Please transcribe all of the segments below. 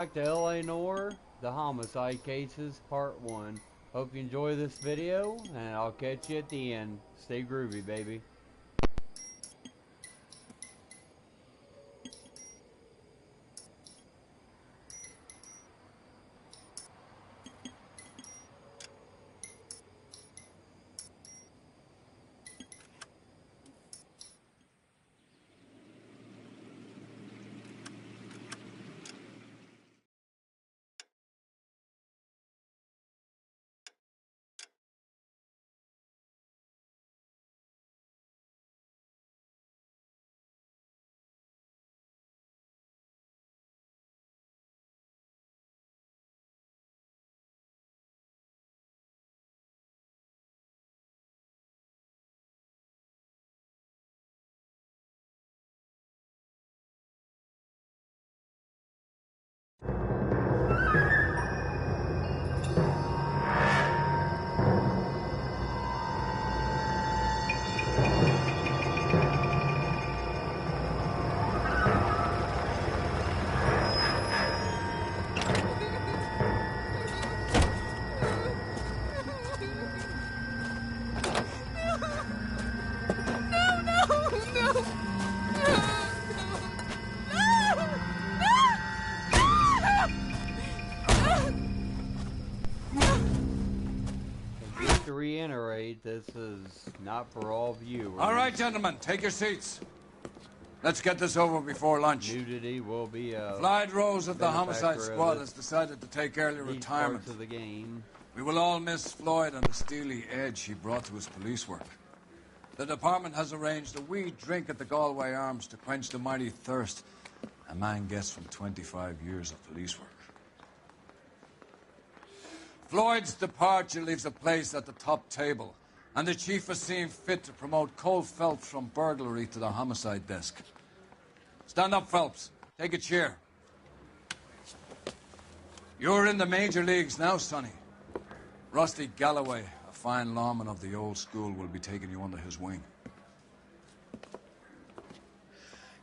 Back to LA Noire, the Homicide Cases, Part 1. Hope you enjoy this video, and I'll catch you at the end. Stay groovy, baby. To reiterate, this is not for all viewers. All right, gentlemen, take your seats. Let's get this over before lunch. Nudity will be a Floyd Rose of the Homicide Squad has decided to take early retirement. Of the game. We will all miss Floyd and the steely edge he brought to his police work. The department has arranged a wee drink at the Galway Arms to quench the mighty thirst a man gets from 25 years of police work. Floyd's departure leaves a place at the top table, and the chief has seen fit to promote Cole Phelps from burglary to the homicide desk. Stand up, Phelps. Take a chair. You're in the major leagues now, Sonny. Rusty Galloway, a fine lawman of the old school, will be taking you under his wing.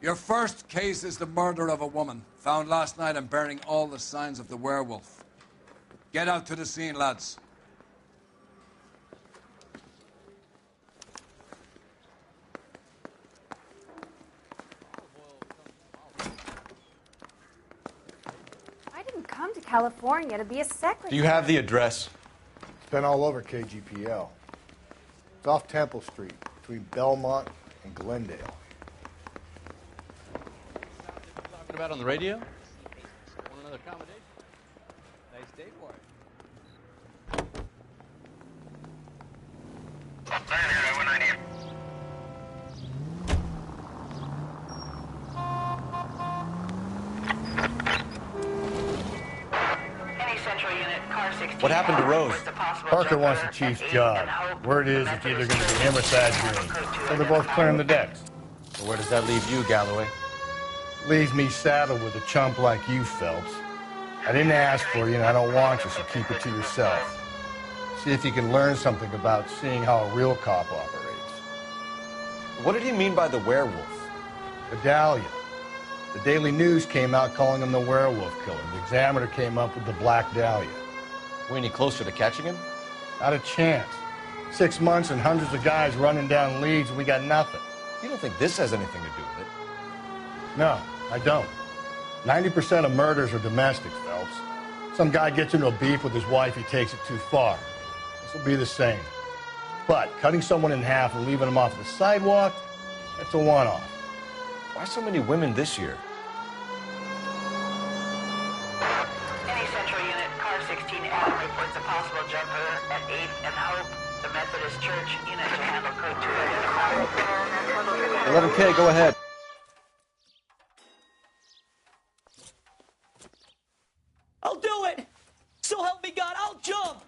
Your first case is the murder of a woman, found last night and bearing all the signs of the werewolf. Get out to the scene, lads. I didn't come to California to be a secretary. Do you have the address? It's been all over KGPL. It's off Temple Street, between Belmont and Glendale. Talking about on the radio? Want another accommodation? Nice day for it. What happened to Rose? Parker wants the chief's job. Word is it's either going to be him or Thad Green. So they're both clearing the decks. So where does that leave you, Galloway? Leaves me saddled with a chump like you, Phelps. I didn't ask for you, and I don't want you, so keep it to yourself. See if you can learn something about seeing how a real cop operates. What did he mean by the werewolf? The Dahlia. The Daily News came out calling him the werewolf killer. The Examiner came up with the Black Dahlia. We any closer to catching him? Not a chance. 6 months and hundreds of guys running down leads, and we got nothing. You don't think this has anything to do with it? No, I don't. 90% of murders are domestic, Phelps. Some guy gets into a beef with his wife, he takes it too far. This will be the same. But cutting someone in half and leaving them off the sidewalk, that's a one-off. Why so many women this year? Any Central Unit, car 16 Adam reports a possible jumper at 8th and Hope, the Methodist Church unit to handle code 2 11K, go ahead. I'll do it! So help me God, I'll jump!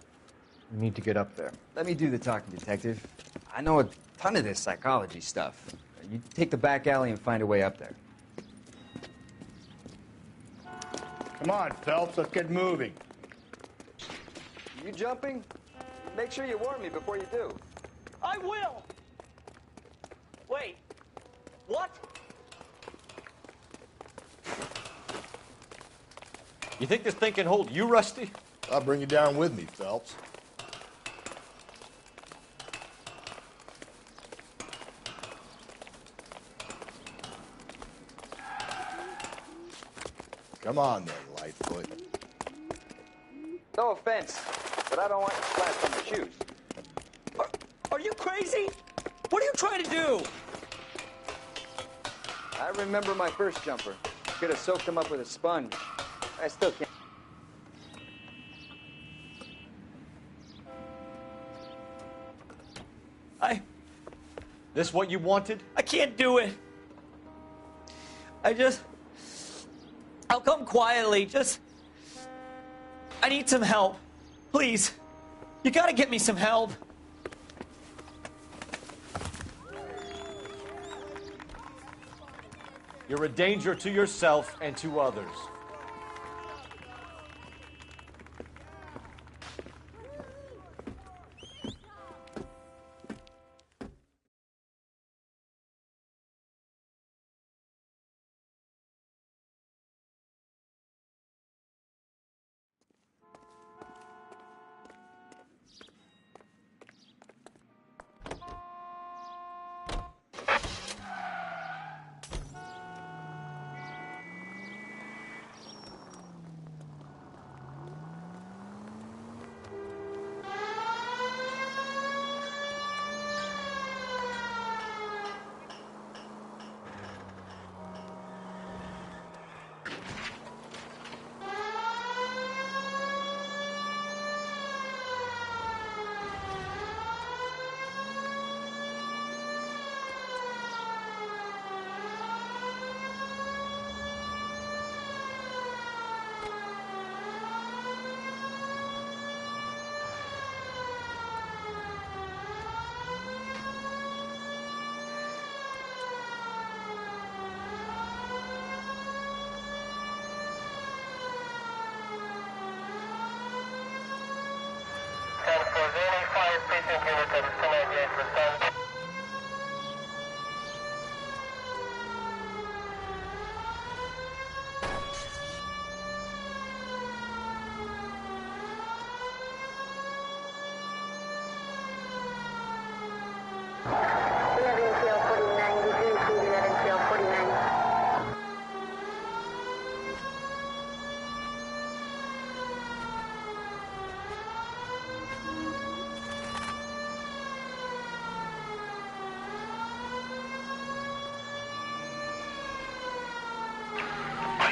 You need to get up there. Let me do the talking, detective. I know a ton of this psychology stuff. You take the back alley and find a way up there. Come on, Phelps, let's get moving. You jumping? Make sure you warn me before you do. I will! Wait, what? You think this thing can hold you, Rusty? I'll bring you down with me, Phelps. Come on then, Lightfoot. No offense, but I don't want you splashed on your shoes. Are you crazy? What are you trying to do? I remember my first jumper. Could have soaked him up with a sponge. I still can't. This what you wanted? I can't do it. I'll come quietly. I need some help. Please. You gotta get me some help. You're a danger to yourself and to others.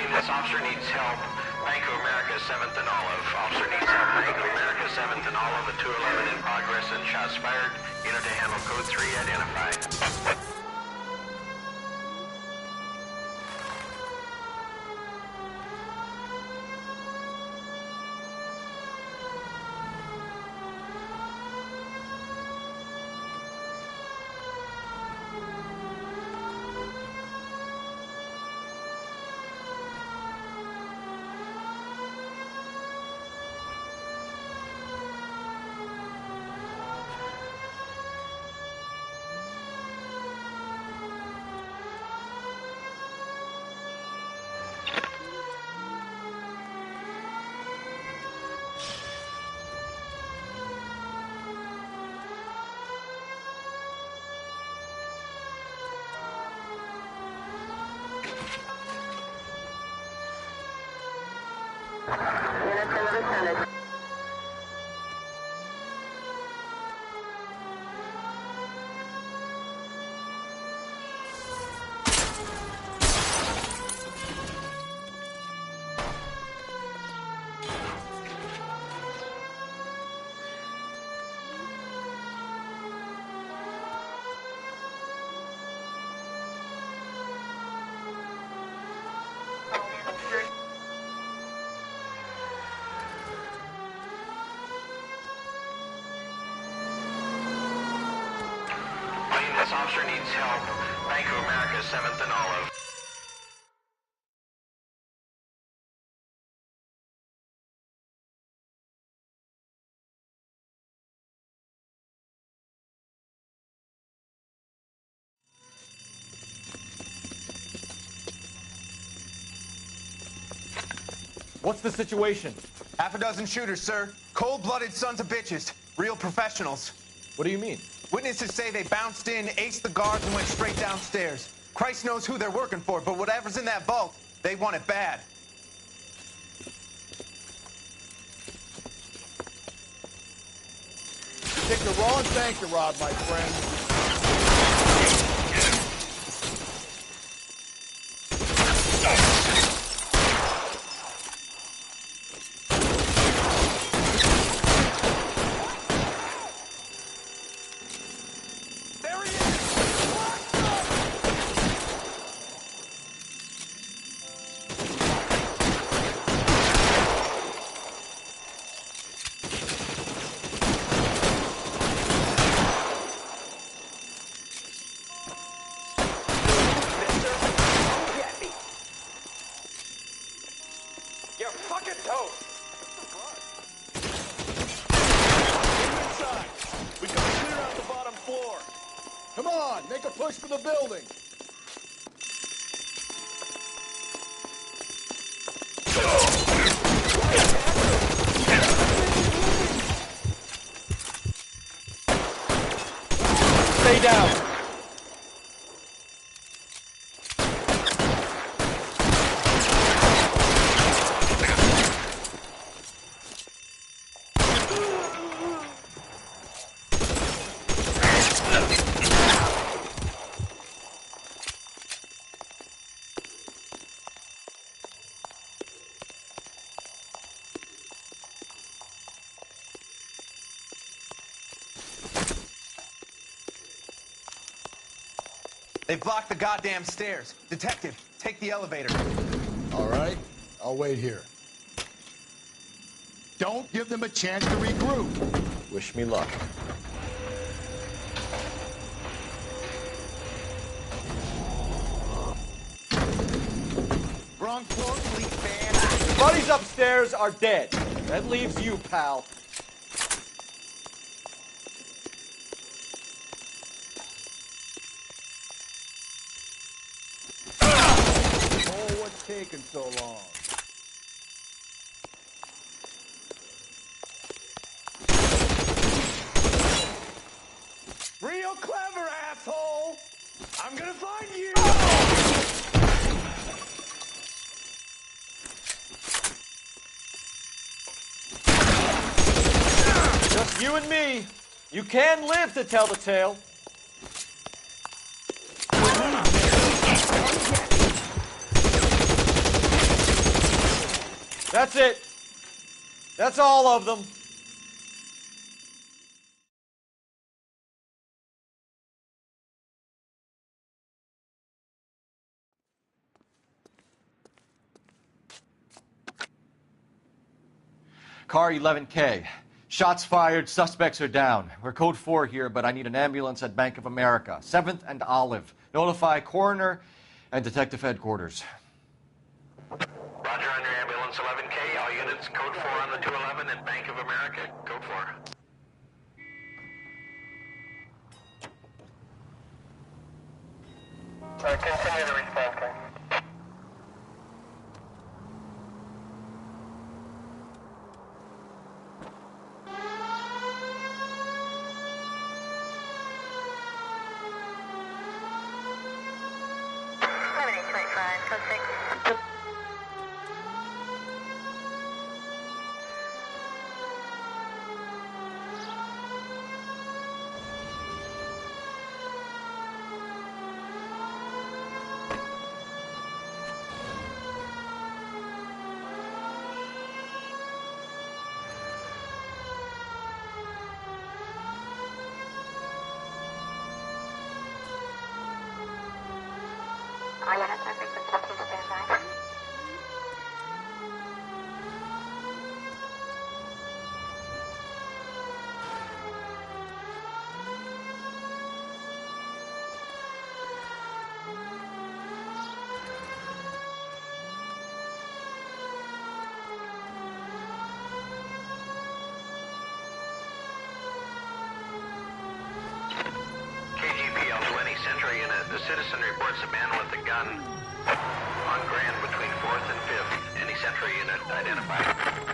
This officer needs help. Bank of America, 7th and Olive. Officer needs help. Bank of America, 7th and Olive. A 211 in progress and shots fired. Unit to handle code 3 identified. This officer needs help. Bank of America, 7th and Olive. What's the situation? Half a dozen shooters, sir. Cold-blooded sons of bitches. Real professionals. What do you mean? Witnesses say they bounced in, aced the guards, and went straight downstairs. Christ knows who they're working for, but whatever's in that vault, they want it bad. You picked the wrong bank to rob, my friend. Come on, make a push for the building. Stay down. They blocked the goddamn stairs. Detective, take the elevator. All right, I'll wait here. Don't give them a chance to regroup. Wish me luck. Wrong floor, police van. Your buddies upstairs are dead. That leaves you, pal. Oh, what's taking so long? Real clever, asshole! I'm gonna find you! Just you and me. You can live to tell the tale. That's it. That's all of them. Car 11K. Shots fired, suspects are down. We're code 4 here, but I need an ambulance at Bank of America. 7th and Olive. Notify coroner and detective headquarters. Roger on your ambulance 11K. All units code 4 on the 211 at Bank of America. Code 4. Continue to respond, King. KGPL 20 Central Unit. The citizen reports a man with a gun on on Grand between 4th and 5th. Any Central unit identified.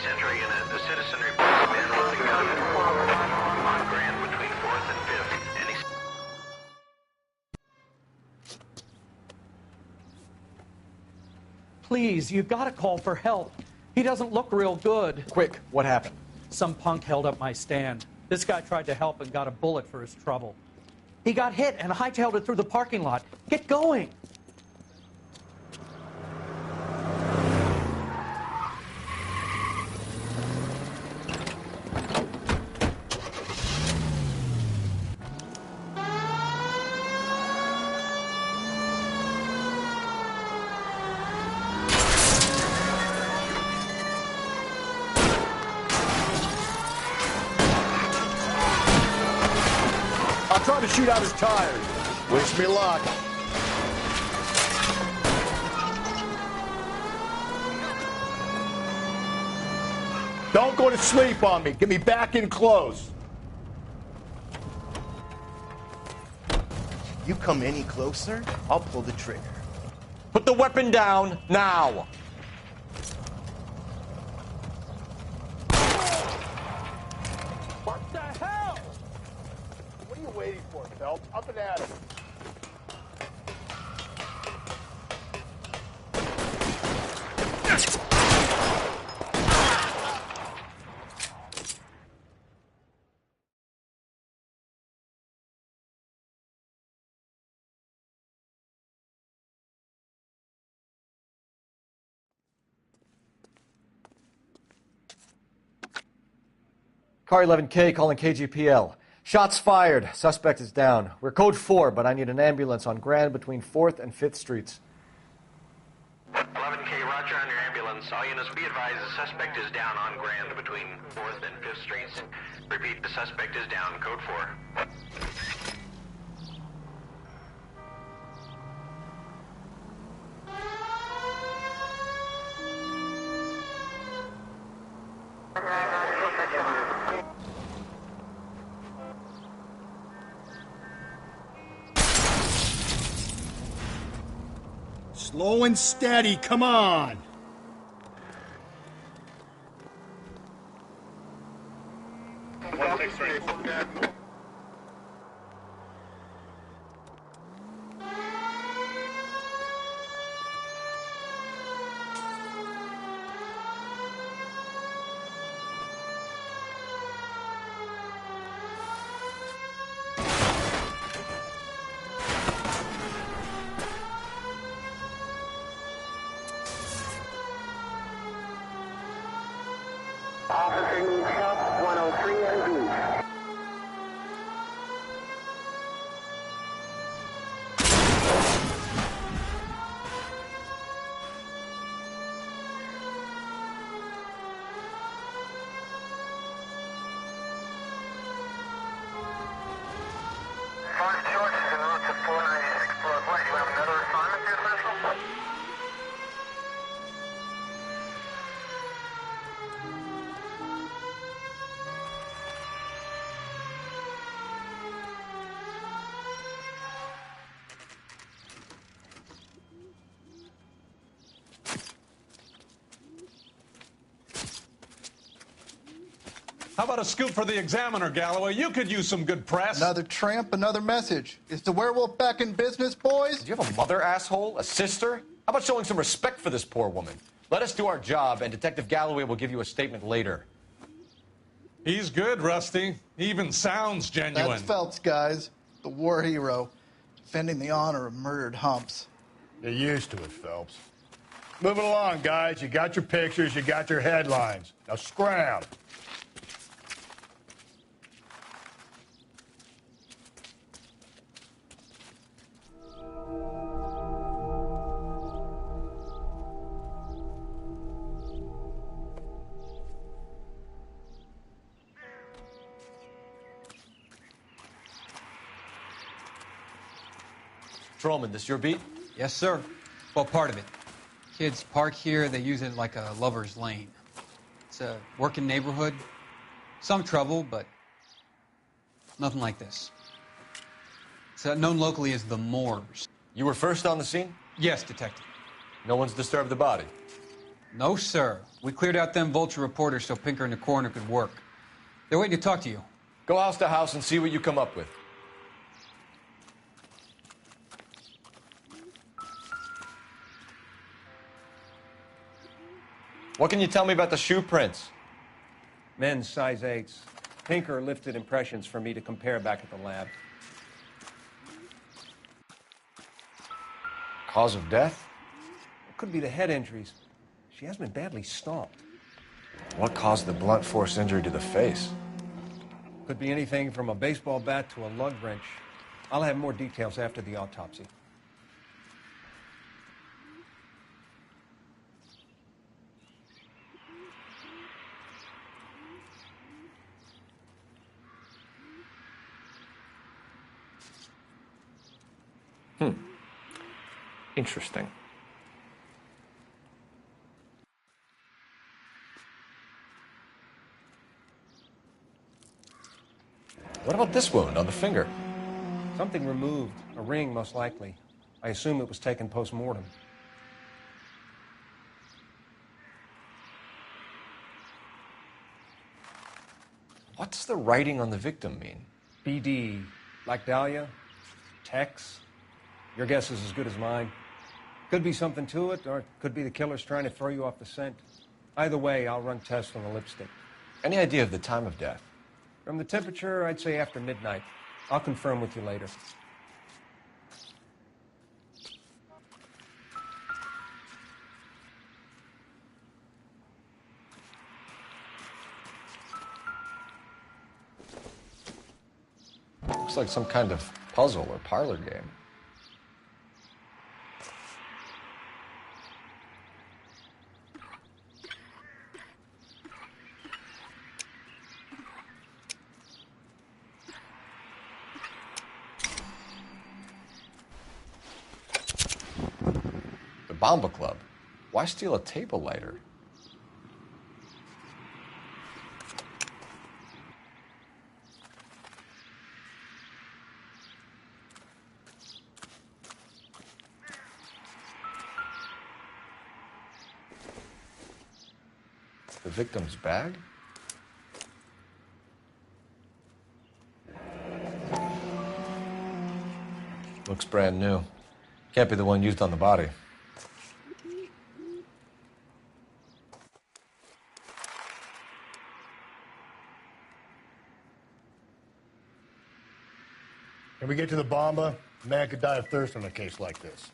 Central unit, the citizen reports a man with a gun on Grand between 4th and 5th. Any... Please, you've got to call for help. He doesn't look real good. Quick, what happened? Some punk held up my stand. This guy tried to help and got a bullet for his trouble. He got hit and hightailed it through the parking lot. Get going! I'll try to shoot out his tires. Wish me luck. Don't go to sleep on me. Get me back in close. You come any closer, I'll pull the trigger. Put the weapon down now. What the hell? What are you waiting for, Phelps? Up and at him. Car 11K calling KGPL. Shots fired. Suspect is down. We're code 4, but I need an ambulance on Grand between 4th and 5th Streets. 11K, roger on your ambulance. All units be advised the suspect is down on Grand between 4th and 5th Streets. Repeat, the suspect is down. Code 4. Slow and steady, come on! Officer needs help, 103 and B. Five George is en route to 496 Broadway. Do you have another assignment there, Central? How about a scoop for the Examiner, Galloway? You could use some good press. Another tramp, another message. Is the werewolf back in business, boys? Do you have a mother, asshole? A sister? How about showing some respect for this poor woman? Let us do our job, and Detective Galloway will give you a statement later. He's good, Rusty. He even sounds genuine. That's Phelps, guys. The war hero. Defending the honor of murdered humps. You're used to it, Phelps. Move it along, guys. You got your pictures, you got your headlines. Now scram. Patrolman, this your beat? Yes, sir. Well, part of it. Kids park here, they use it like a lover's lane. It's a working neighborhood. Some trouble, but nothing like this. It's known locally as the Moors. You were first on the scene? Yes, Detective. No one's disturbed the body? No, sir. We cleared out them vulture reporters so Pinker and the coroner could work. They're waiting to talk to you. Go house to house and see what you come up with. What can you tell me about the shoe prints? Men's size 8s. Pinker lifted impressions for me to compare back at the lab. Cause of death? It could be the head injuries. She has been badly stomped. What caused the blunt force injury to the face? Could be anything from a baseball bat to a lug wrench. I'll have more details after the autopsy. Interesting. What about this wound on the finger? Something removed. A ring, most likely. I assume it was taken post-mortem. What's the writing on the victim mean? BD. Like Dahlia? Tex? Your guess is as good as mine. Could be something to it, or it could be the killer's trying to throw you off the scent. Either way, I'll run tests on the lipstick. Any idea of the time of death? From the temperature, I'd say after midnight. I'll confirm with you later. Looks like some kind of puzzle or parlor game. Bomba Club. Why steal a table lighter? The victim's bag? Looks brand new. Can't be the one used on the body. Can we get to the bomba? A man could die of thirst on a case like this.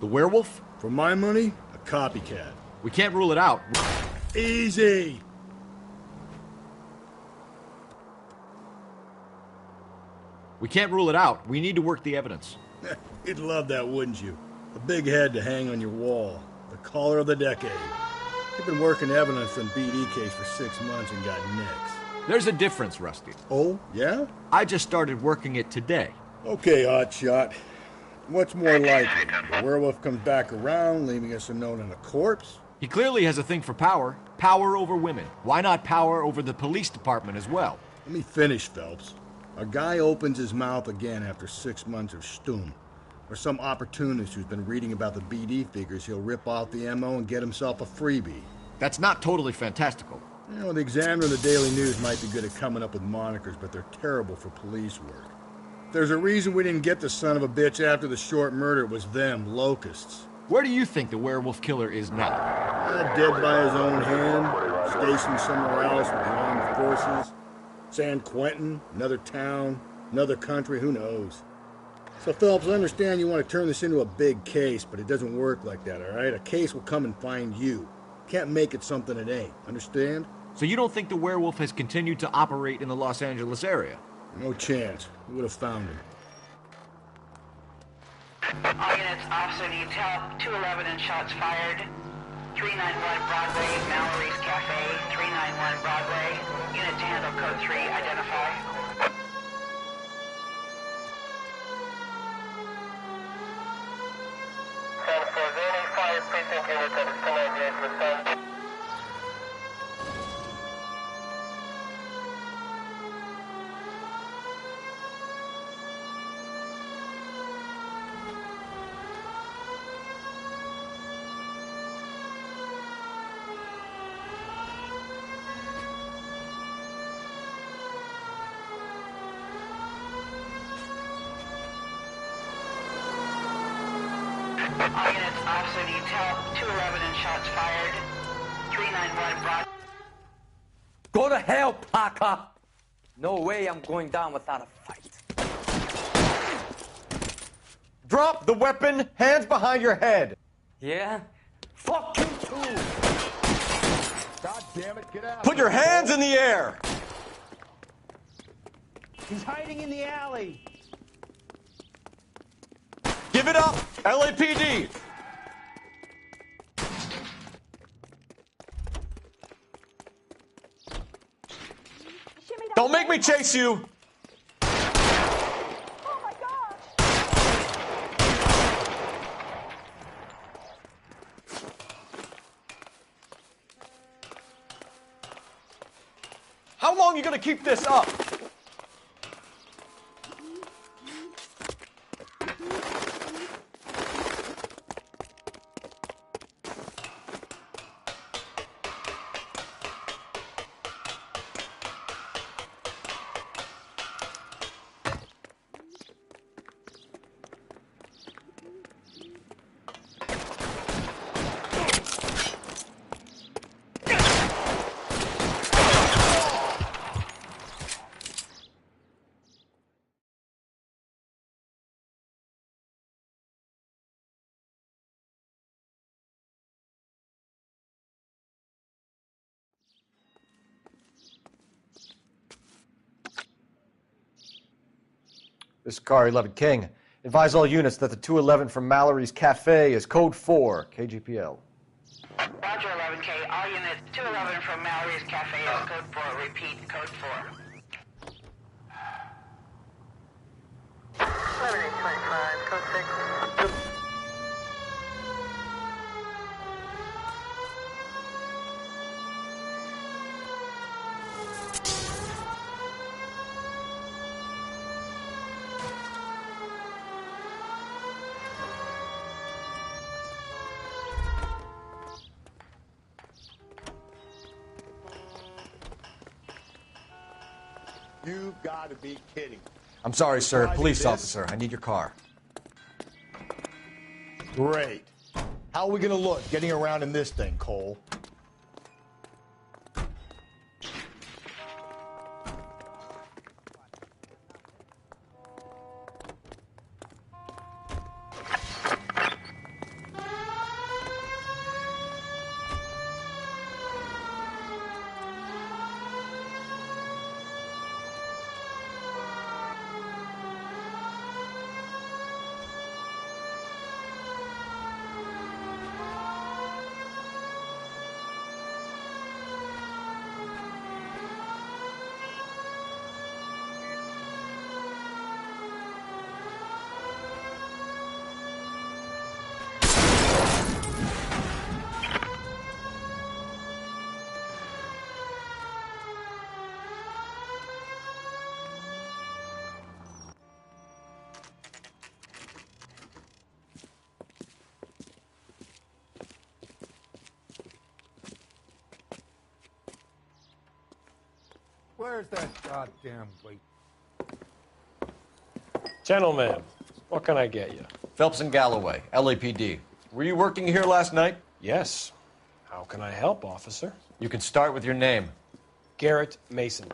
The werewolf? For my money, a copycat. We can't rule it out. Easy! We can't rule it out. We need to work the evidence. You'd love that, wouldn't you? A big head to hang on your wall. The caller of the decade. You've been working evidence on BD case for 6 months and got nicks. There's a difference, Rusty. Oh, yeah? I just started working it today. Okay, hotshot. What's more likely? The werewolf comes back around, leaving us a note on a corpse? He clearly has a thing for power. Power over women. Why not power over the police department as well? Let me finish, Phelps. A guy opens his mouth again after 6 months of stum. Or some opportunist who's been reading about the BD figures he'll rip off the MO and get himself a freebie. That's not totally fantastical. You know, the Examiner and the Daily News might be good at coming up with monikers, but they're terrible for police work. There's a reason we didn't get the son of a bitch after the short murder. It was them, locusts. Where do you think the werewolf killer is now? Dead by his own hand, stationed somewhere else with the armed forces. San Quentin, another town, another country, who knows? So, Phelps, I understand you want to turn this into a big case, but it doesn't work like that, all right? A case will come and find you. Can't make it something it ain't, understand? So you don't think the werewolf has continued to operate in the Los Angeles area? No chance. We would have found him. All units, officer needs help. 211 and shots fired. 391 Broadway, Mallory's Cafe. 391 Broadway. Unit to handle code 3, identify. Precinct unit that is 1098%. All units, officer needs help. 211 and shots fired. 391 Broad. Go to hell, Parker! No way I'm going down without a fight. Drop the weapon! Hands behind your head! Yeah? Fuck you too! God damn it, get out! Put your hands in the air! He's hiding in the alley. Give it up! LAPD! Don't make me chase you! Oh my gosh! How long are you gonna keep this up? This is Car 11 King. Advise all units that the 211 from Mallory's Cafe is code 4, KGPL. Roger 11K. All units, 211 from Mallory's Cafe is code 4. Repeat, code 4. 7825, code 6. You gotta be kidding. I'm sorry, sir. Police officer. I need your car. Great. How are we gonna look getting around in this thing, Cole? Where's that goddamn weight? Gentlemen, what can I get you? Phelps and Galloway, LAPD. Were you working here last night? Yes. How can I help, officer? You can start with your name. Garrett Mason.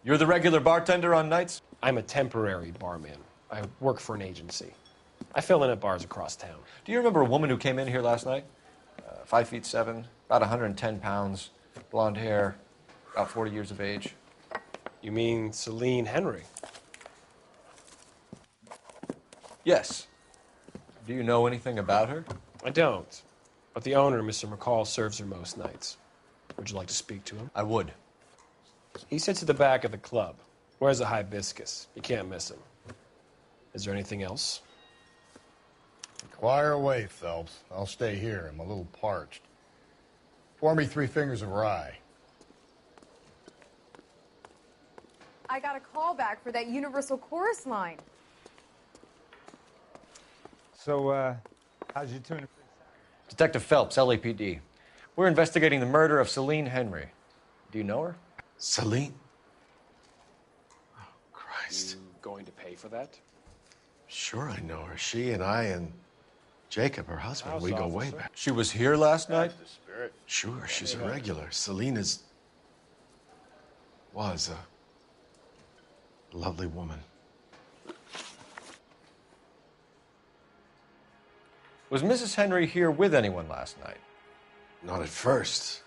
You're the regular bartender on nights? I'm a temporary barman. I work for an agency. I fill in at bars across town. Do you remember a woman who came in here last night? 5'7", about 110 pounds, blonde hair, about 40 years of age. You mean Celine Henry? Yes. Do you know anything about her? I don't. But the owner, Mr. McCall, serves her most nights. Would you like to speak to him? I would. He sits at the back of the club. Wears a hibiscus. You can't miss him. Is there anything else? Inquire away, Phelps. I'll stay here. I'm a little parched. Pour me 3 fingers of rye. I got a call back for that Universal Chorus line. So, how's your tuna? Detective Phelps, LAPD. We're investigating the murder of Celine Henry. Do you know her? Celine? Oh, Christ. You going to pay for that? Sure, I know her. She and I and Jacob, her husband, House we go way officer. back. She was here last night? The spirit. Sure, she's a regular. Celine was a lovely woman. Was Mrs. Henry here with anyone last night? Not at first.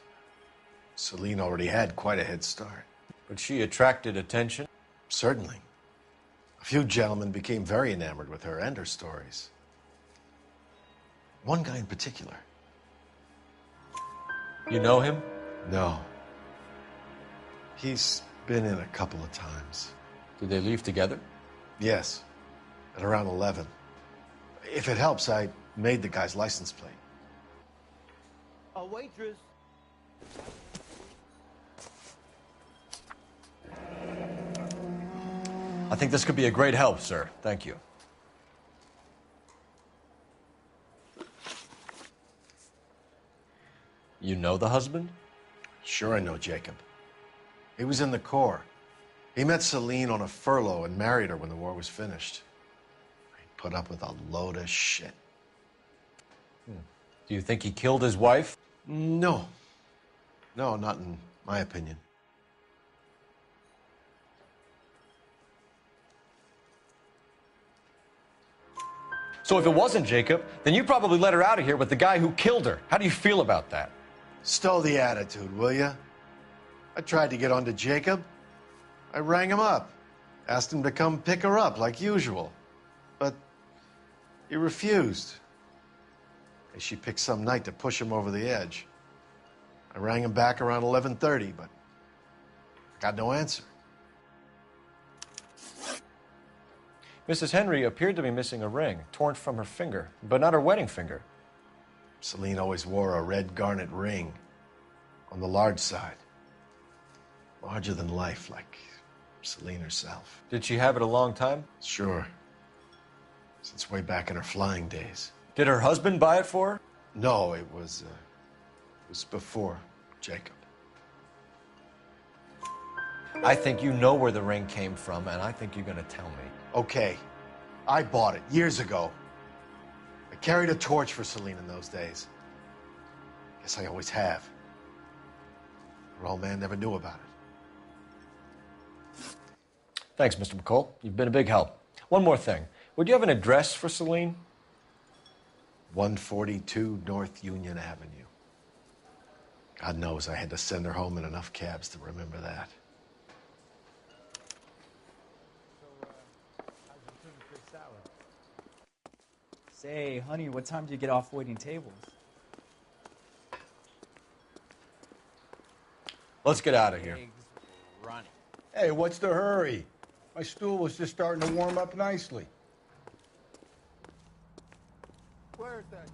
Celine already had quite a head start. But she attracted attention? Certainly. A few gentlemen became very enamored with her and her stories. One guy in particular. You know him? No. He's been in a couple of times. Did they leave together? Yes. At around 11. If it helps, I made the guy's license plate. A waitress. I think this could be a great help, sir. Thank you. You know the husband? Sure I know Jacob. He was in the Corps. He met Celine on a furlough and married her when the war was finished. He put up with a load of shit. Do you think he killed his wife? No. No, not in my opinion. So if it wasn't Jacob, then you probably let her out of here with the guy who killed her. How do you feel about that? Stow the attitude, will ya? I tried to get onto Jacob. I rang him up. Asked him to come pick her up like usual. But he refused. She picked some night to push him over the edge. I rang him back around 11:30, but got no answer. Mrs. Henry appeared to be missing a ring, torn from her finger, but not her wedding finger. Celine always wore a red garnet ring on the large side. Larger than life, like Celine herself. Did she have it a long time? Sure. Since way back in her flying days. Did her husband buy it for her? No, it was before Jacob. I think you know where the ring came from, and I think you're going to tell me. Okay. I bought it years ago. I carried a torch for Celine in those days. Guess I always have. Her old man never knew about it. Thanks, Mr. McCall. You've been a big help. One more thing. Would you have an address for Celine? 142 North Union Avenue. God knows I had to send her home in enough cabs to remember that. Say, honey, what time do you get off waiting tables? Let's get out of here. Running. Hey, what's the hurry? My stool was just starting to warm up nicely. Where's that?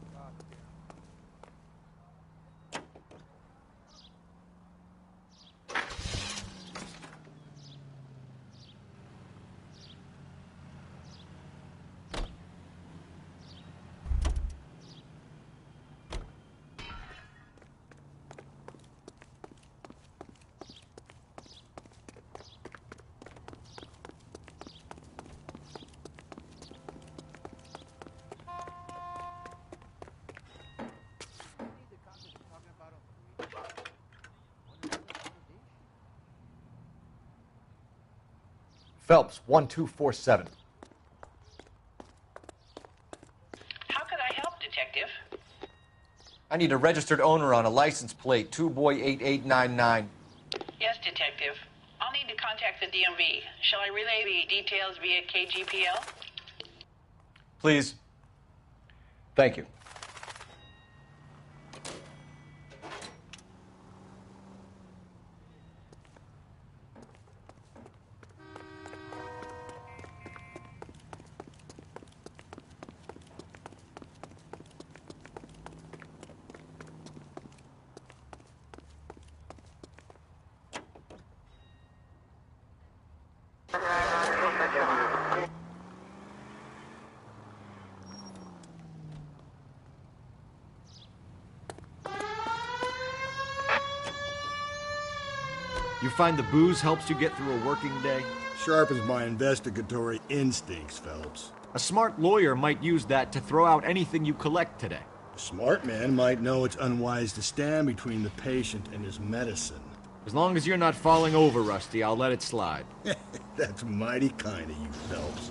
Phelps, 1247. How could I help, Detective? I need a registered owner on a license plate, 2boy8899. Yes, Detective. I'll need to contact the DMV. Shall I relay the details via KGPL? Please. Thank you. You find the booze helps you get through a working day? Sharpens my investigatory instincts, Phelps. A smart lawyer might use that to throw out anything you collect today. A smart man might know it's unwise to stand between the patient and his medicine. As long as you're not falling over, Rusty, I'll let it slide. That's mighty kind of you, Phelps.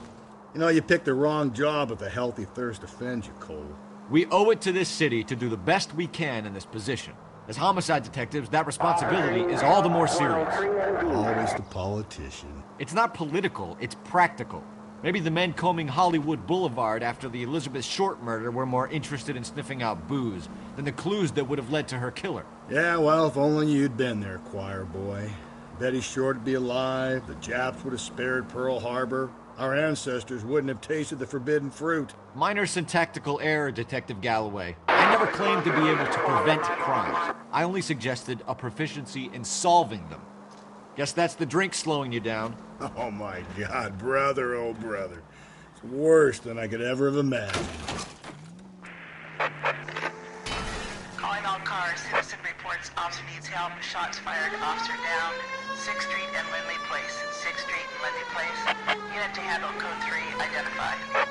You know, you picked the wrong job if a healthy thirst offends you, Cole. We owe it to this city to do the best we can in this position. As homicide detectives, that responsibility is all the more serious. Always the politician. It's not political, it's practical. Maybe the men combing Hollywood Boulevard after the Elizabeth Short murder were more interested in sniffing out booze than the clues that would have led to her killer. Yeah, well, if only you'd been there, choir boy. Betty Short would be alive, the Japs would have spared Pearl Harbor, our ancestors wouldn't have tasted the forbidden fruit. Minor syntactical error, Detective Galloway. I never claimed to be able to prevent crimes. I only suggested a proficiency in solving them. Guess that's the drink slowing you down. Oh my God, brother, oh brother. It's worse than I could ever have imagined. Calling all cars. Citizen reports officer needs help. Shots fired. Officer down. 6th Street and Lindley Place. 6th Street and Lindley Place. Unit to handle code 3 identified.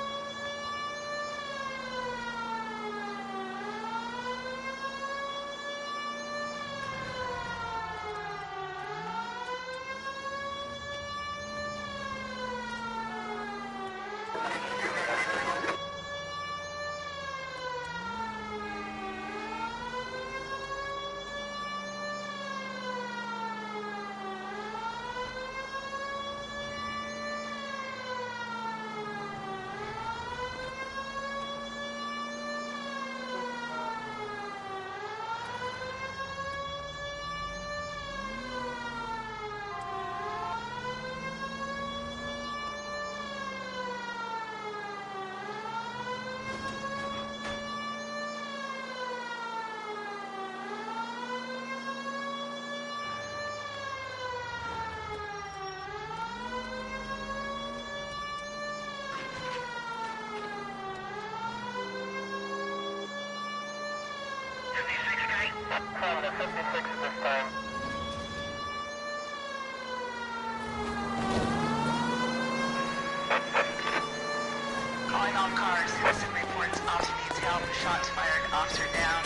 Calling all cars. Citizen reports officer needs help. Shots fired. Officer down.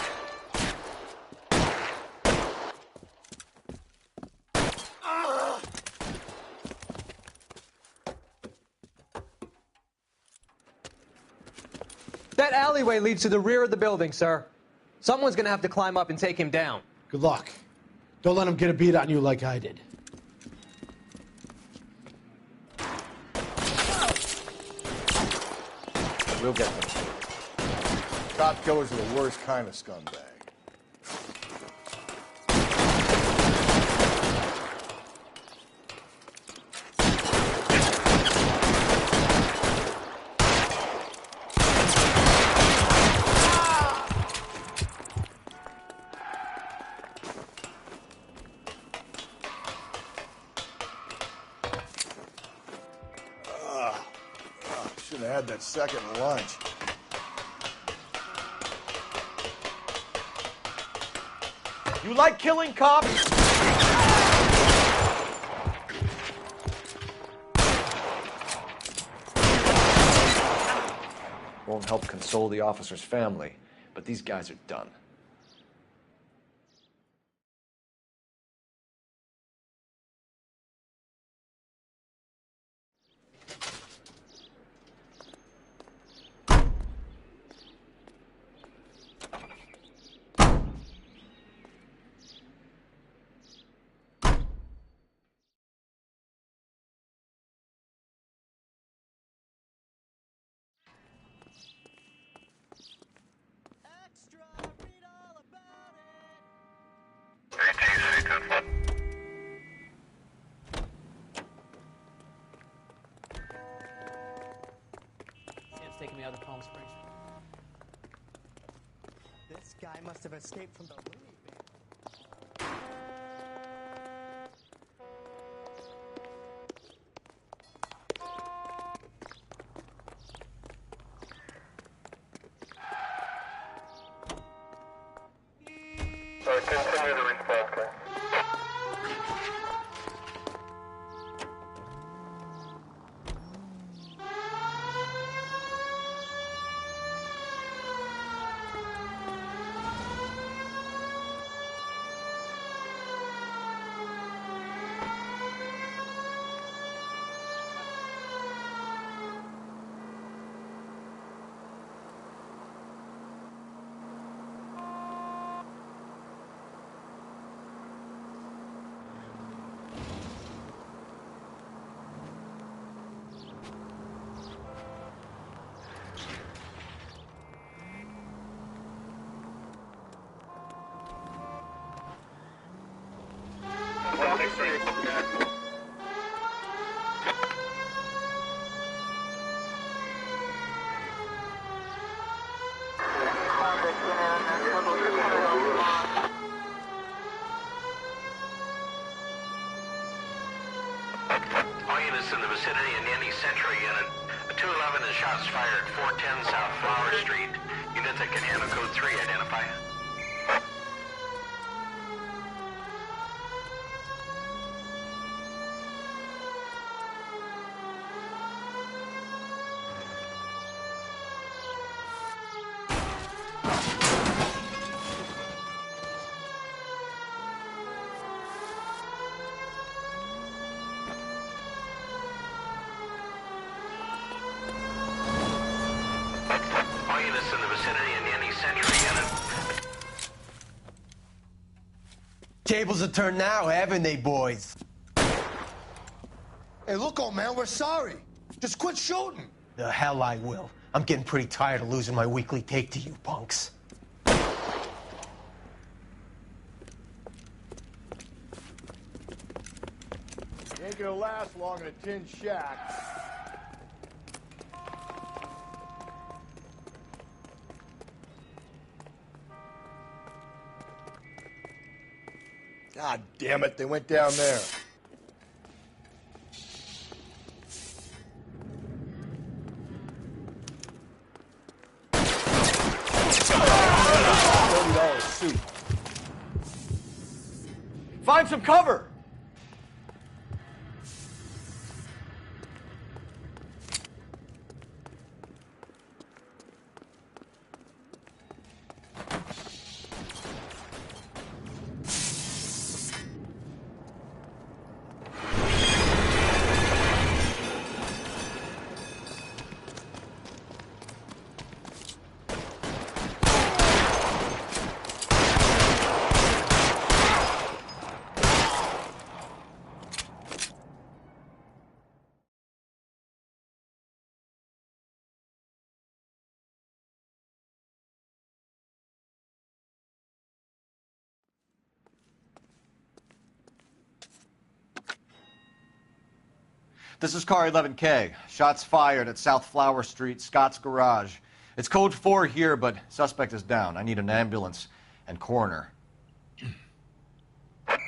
That alleyway leads to the rear of the building, sir. Someone's gonna have to climb up and take him down. Good luck. Don't let him get a beat on you like I did. We'll get them. Cop killers are the worst kind of scumbag. Should have had that second lunch. You like killing cops? Won't help console the officer's family, but these guys are done. me out of Palm Springs. This guy must have escaped from the Looney Bin. Continue the response, guys. All units in the vicinity in any Central unit. A 211 and shots fired, 410 South Flower Street. Unit that can handle code 3, identify. All units in the vicinity in any Central unit. Tables are turned now, haven't they, boys? Hey, look, old man, we're sorry. Just quit shooting. The hell I will. I'm getting pretty tired of losing my weekly take to you punks. You ain't gonna last long in a tin shack. God damn it, they went down there. $30 suit. Find some cover! This is car 11K. Shots fired at South Flower Street, Scott's Garage. It's code 4 here, but suspect is down. I need an ambulance and coroner. 11K,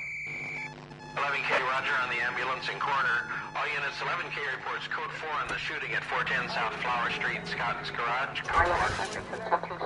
roger on the ambulance and coroner. All units, 11K reports code 4 on the shooting at 410 South Flower Street, Scott's Garage. Code 4.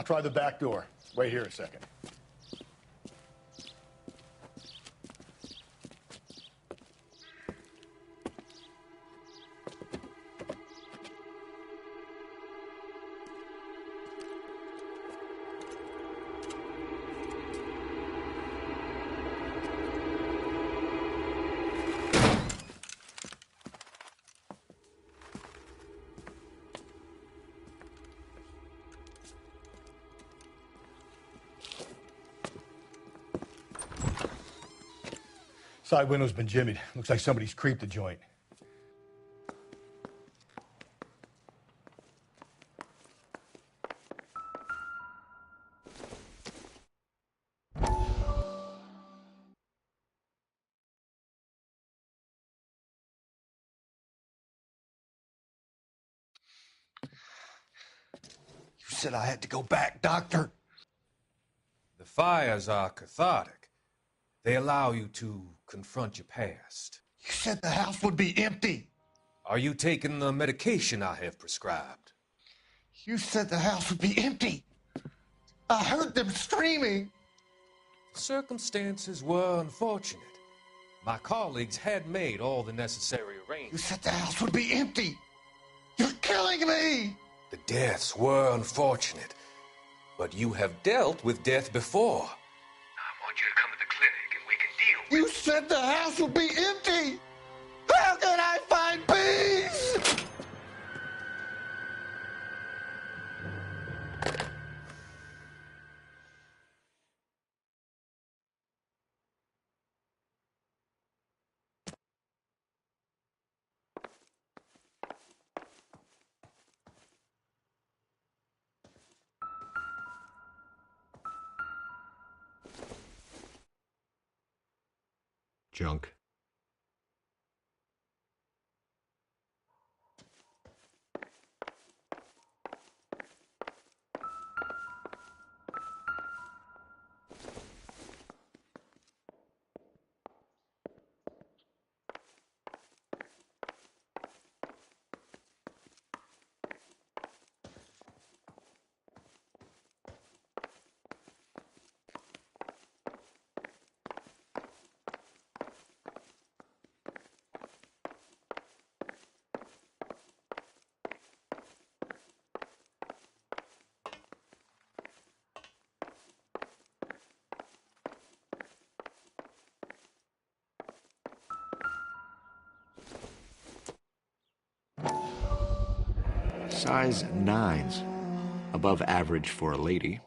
I'll try the back door. Wait here a second. Side window's been jimmied. Looks like somebody's creeped the joint. You said I had to go back, Doctor. The fires are cathartic. They allow you to confront your past. You said the house would be empty. Are you taking the medication I have prescribed? You said the house would be empty. I heard them screaming. Circumstances were unfortunate. My colleagues had made all the necessary You arrangements. said the house would be empty. You're killing me. The deaths were unfortunate, but you have dealt with death before. I want you to come to the clinic and we can deal You said the house would be empty. How can I find peace? Junk. Size 9s. Above average for a lady.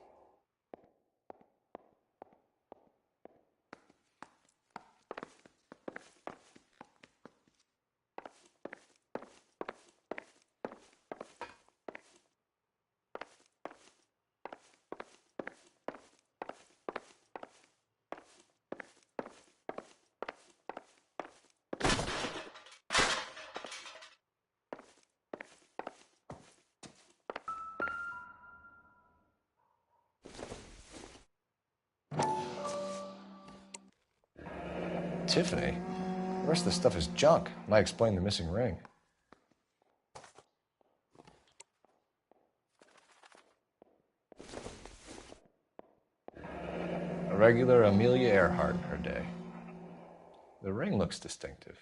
Tiffany? The rest of the stuff is junk. Might explain the missing ring. A regular Amelia Earhart in her day. The ring looks distinctive.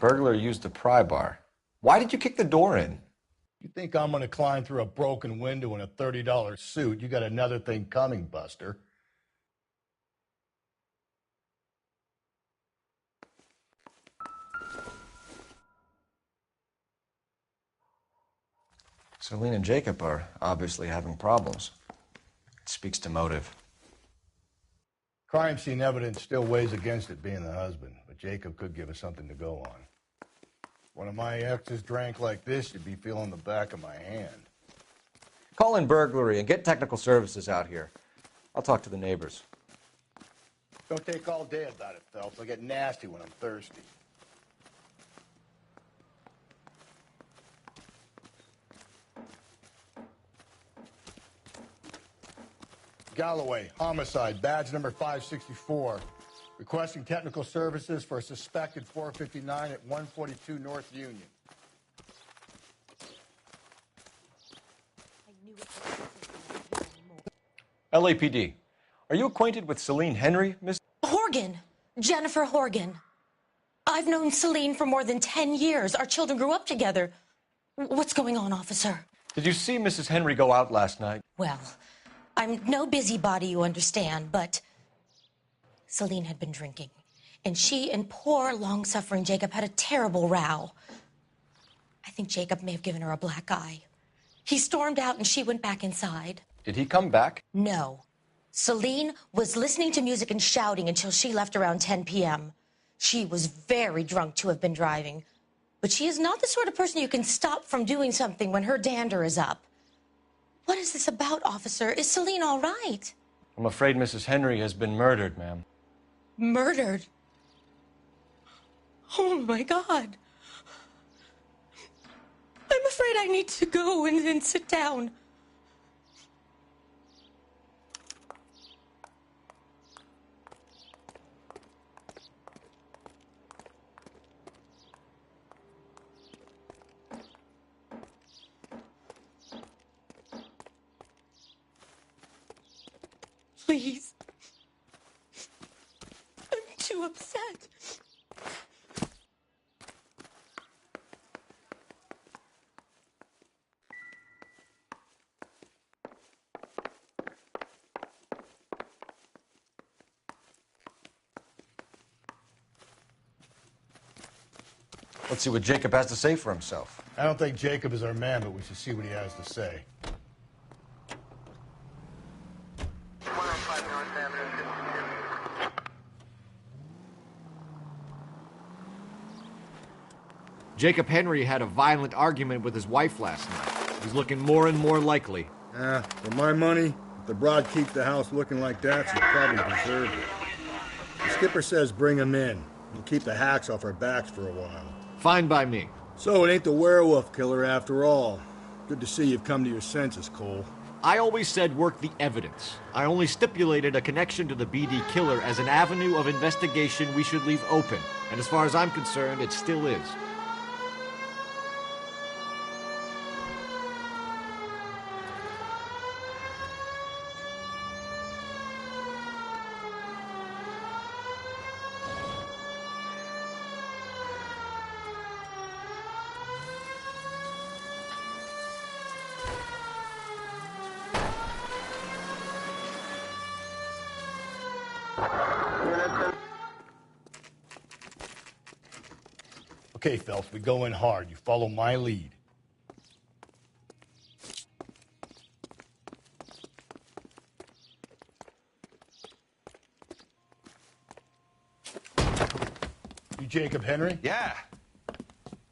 Burglar used a pry bar. Why did you kick the door in? You think I'm gonna climb through a broken window in a $30 suit? You got another thing coming, Buster. Celine and Jacob are obviously having problems. It speaks to motive. Crime scene evidence still weighs against it being the husband, but Jacob could give us something to go on. One of my exes drank like this, you'd be feeling the back of my hand. Call in burglary and get technical services out here. I'll talk to the neighbors. Don't take all day about it, Phelps. I get nasty when I'm thirsty. Galloway, homicide, badge number 564. Requesting technical services for a suspected 459 at 142 North Union. LAPD. Are you acquainted with Celine Henry, Miss? Horgan. Jennifer Horgan. I've known Celine for more than 10 years. Our children grew up together. What's going on, officer? Did you see Mrs. Henry go out last night? Well, I'm no busybody, you understand, but Celine had been drinking, and she and poor, long-suffering Jacob had a terrible row. I think Jacob may have given her a black eye. He stormed out, and she went back inside. Did he come back? No. Celine was listening to music and shouting until she left around 10 p.m. She was very drunk to have been driving, but she is not the sort of person you can stop from doing something when her dander is up. What is this about, officer? Is Celine all right? I'm afraid Mrs. Henry has been murdered, ma'am. Murdered? Oh, my God. I'm afraid I need to go and sit down. Please. I'm too upset. Let's see what Jacob has to say for himself. I don't think Jacob is our man, but we should see what he has to say. Jacob Henry had a violent argument with his wife last night. He's looking more and more likely. For my money, if the broad keeps the house looking like that, she probably deserved it. The skipper says bring him in. We'll keep the hacks off our backs for a while. Fine by me. So it ain't the werewolf killer after all. Good to see you've come to your senses, Cole. I always said work the evidence. I only stipulated a connection to the BD killer as an avenue of investigation we should leave open. And as far as I'm concerned, it still is. Okay, Phelps, we go in hard. You follow my lead. You Jacob Henry? Yeah.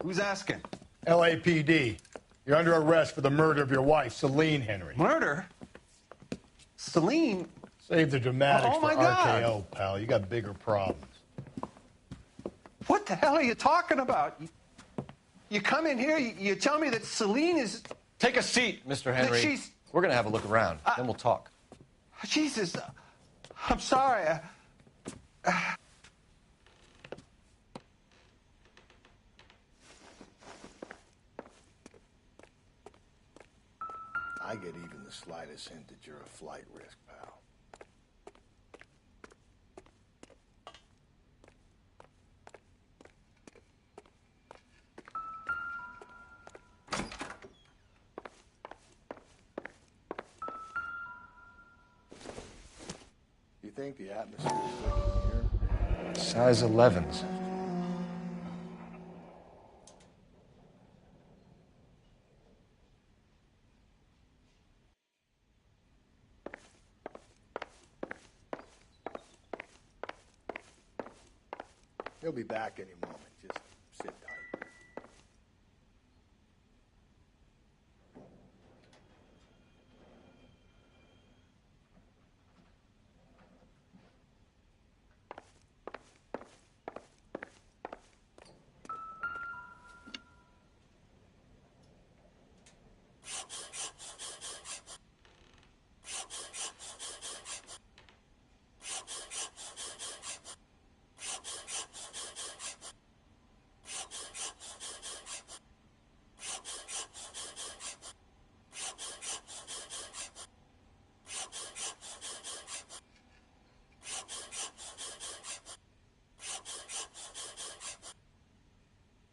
Who's asking? LAPD. You're under arrest for the murder of your wife, Celine Henry. Murder? Celine? Save the dramatics Oh, my for God. RKO, pal. You got bigger problems. What the hell are you talking about? You come in here, you tell me that Celine is... Take a seat, Mr. Henry. she's- We're going to have a look around, then we'll talk. Jesus, I'm sorry. I get even the slightest hint that you're a flight risk, pal. You think the atmosphere is thick in here? Size 11s. He'll be back any moment. Just sit tight.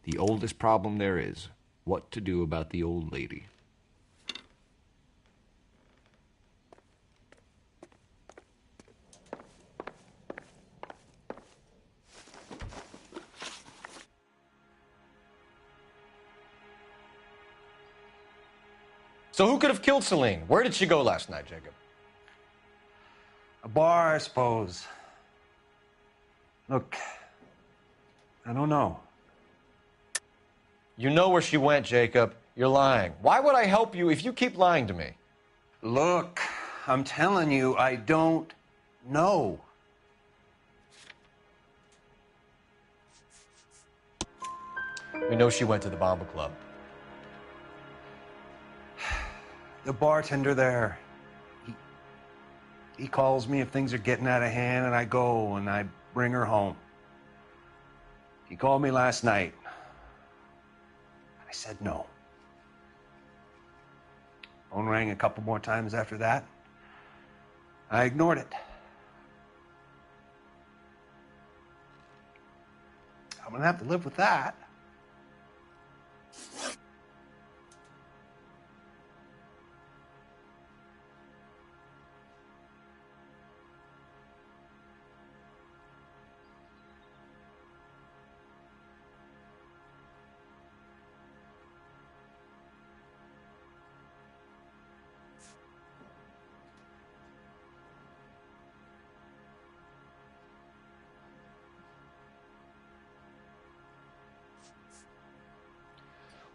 The oldest problem there is, what to do about the old lady. So who could have killed Celine? Where did she go last night, Jacob? A bar, I suppose. Look, I don't know. You know where she went, Jacob. You're lying. Why would I help you if you keep lying to me? Look, I'm telling you, I don't know. We know she went to the Bomba Club. The bartender there, he calls me if things are getting out of hand, and I go and I bring her home. He called me last night. I said no. Phone rang a couple more times after that. I ignored it. I'm gonna have to live with that.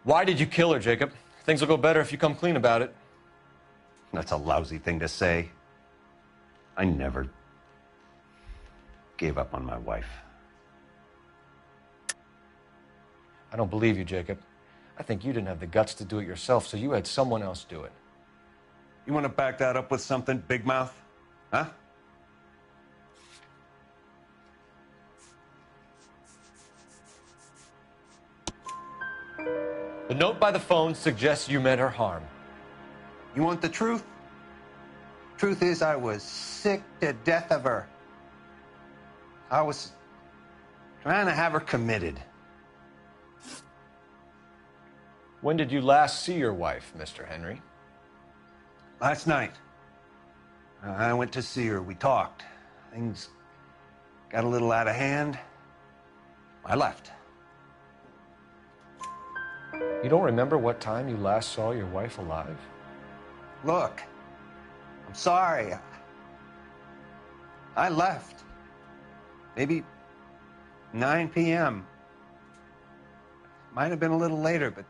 Why did you kill her, Jacob? Things will go better if you come clean about it. That's a lousy thing to say. I never gave up on my wife. I don't believe you, Jacob. I think you didn't have the guts to do it yourself, so you had someone else do it. You want to back that up with something, big mouth? Huh? The note by the phone suggests you meant her harm. You want the truth? Truth is, I was sick to death of her. I was trying to have her committed. When did you last see your wife, Mr. Henry? Last night. I went to see her. We talked. Things got a little out of hand. I left. You don't remember what time you last saw your wife alive? Look, I'm sorry. I left. Maybe 9 p.m. Might have been a little later, but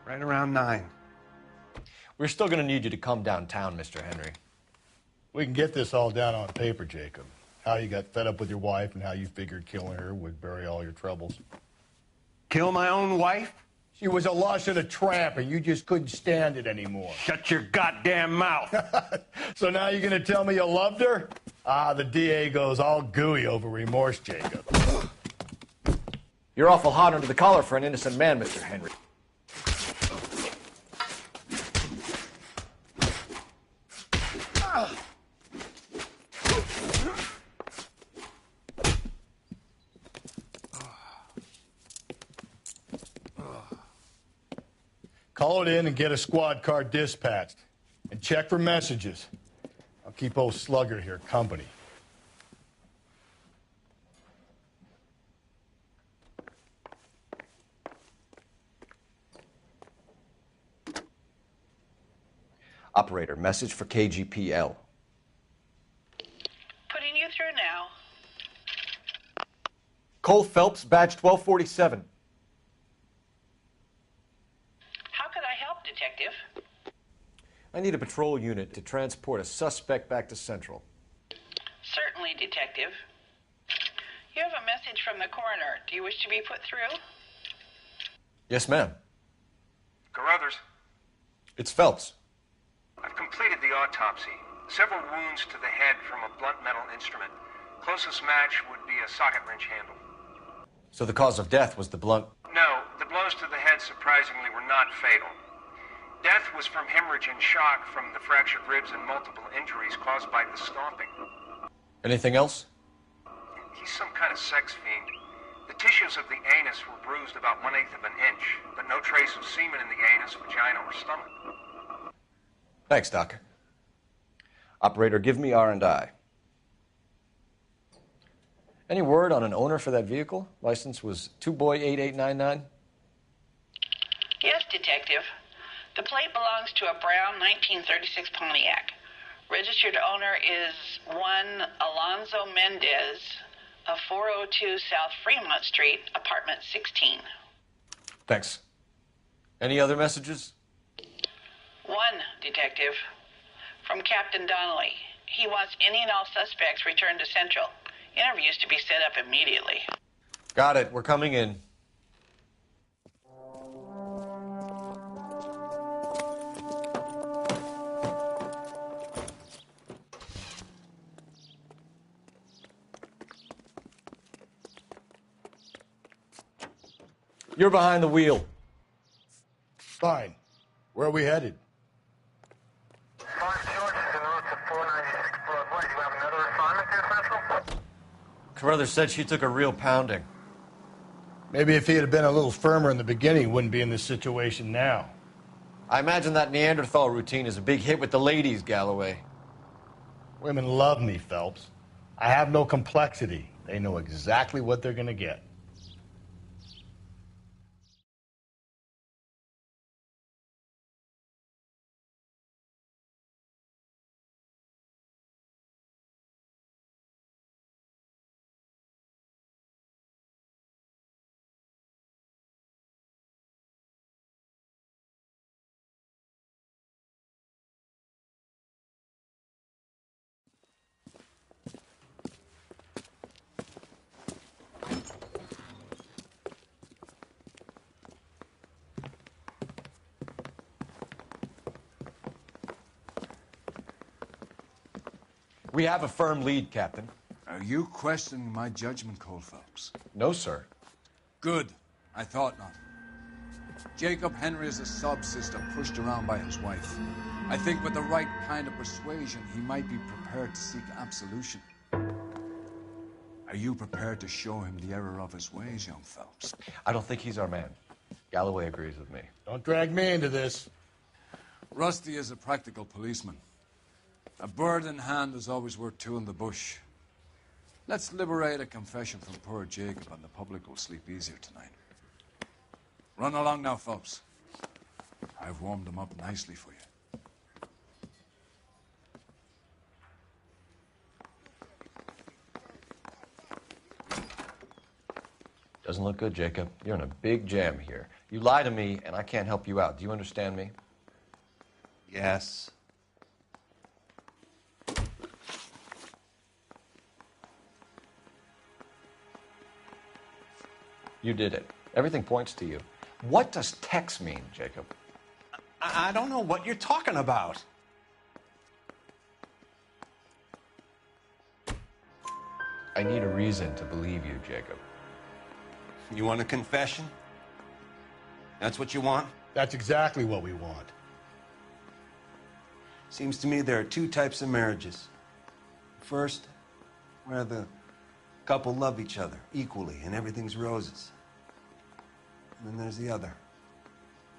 right around 9. We're still going to need you to come downtown, Mr. Henry. We can get this all down on paper, Jacob. How you got fed up with your wife and how you figured killing her would bury all your troubles. Kill my own wife? She was a lush and a tramp, and you just couldn't stand it anymore. Shut your goddamn mouth. So now you're going to tell me you loved her? Ah, the DA goes all gooey over remorse, Jacob. You're awful hot under the collar for an innocent man, Mr. Henry. Call it in and get a squad car dispatched. And check for messages. I'll keep old Slugger here company. Operator, message for KGPL. Putting you through now. Cole Phelps, badge 1247. How could I help, Detective? I need a patrol unit to transport a suspect back to Central. Certainly, Detective. You have a message from the coroner. Do you wish to be put through? Yes, ma'am. Carruthers, It's Phelps. I've completed the autopsy. Several wounds to the head from a blunt metal instrument. Closest match would be a socket wrench handle. So the cause of death was the blunt. No, the blows to the head surprisingly were not fatal. Death was from hemorrhage and shock from the fractured ribs and multiple injuries caused by the stomping. Anything else? He's some kind of sex fiend. The tissues of the anus were bruised about 1/8 of an inch, but no trace of semen in the anus, vagina, or stomach. Thanks, Doc. Operator, give me R&I. Any word on an owner for that vehicle? License was 2boy8899. Yes, Detective. The plate belongs to a brown 1936 Pontiac. Registered owner is one Alonzo Mendez of 402 South Fremont Street, apartment 16. Thanks. Any other messages? One, Detective. From Captain Donnelly. He wants any and all suspects returned to Central. Interviews to be set up immediately. Got it. We're coming in. You're behind the wheel. Fine. Where are we headed? Carruthers said she took a real pounding. Maybe if he had been a little firmer in the beginning, wouldn't be in this situation now. I imagine that Neanderthal routine is a big hit with the ladies, Galloway. Women love me, Phelps. I have no complexity. They know exactly what they're going to get. We have a firm lead, Captain. Are you questioning my judgment, Cole Phelps? No, sir. Good. I thought not. Jacob Henry is a sub-sister pushed around by his wife. I think with the right kind of persuasion, he might be prepared to seek absolution. Are you prepared to show him the error of his ways, young Phelps? I don't think he's our man. Galloway agrees with me. Don't drag me into this. Rusty is a practical policeman. A bird in hand is always worth two in the bush. Let's liberate a confession from poor Jacob, and the public will sleep easier tonight. Run along now, Phelps. I've warmed them up nicely for you. Doesn't look good, Jacob. You're in a big jam here. You lie to me, and I can't help you out. Do you understand me? Yes. You did it. Everything points to you. What does Tex mean, Jacob? I don't know what you're talking about. I need a reason to believe you, Jacob. You want a confession? That's what you want? That's exactly what we want. Seems to me there are two types of marriages. First, where the couple love each other equally and everything's roses. And then there's the other,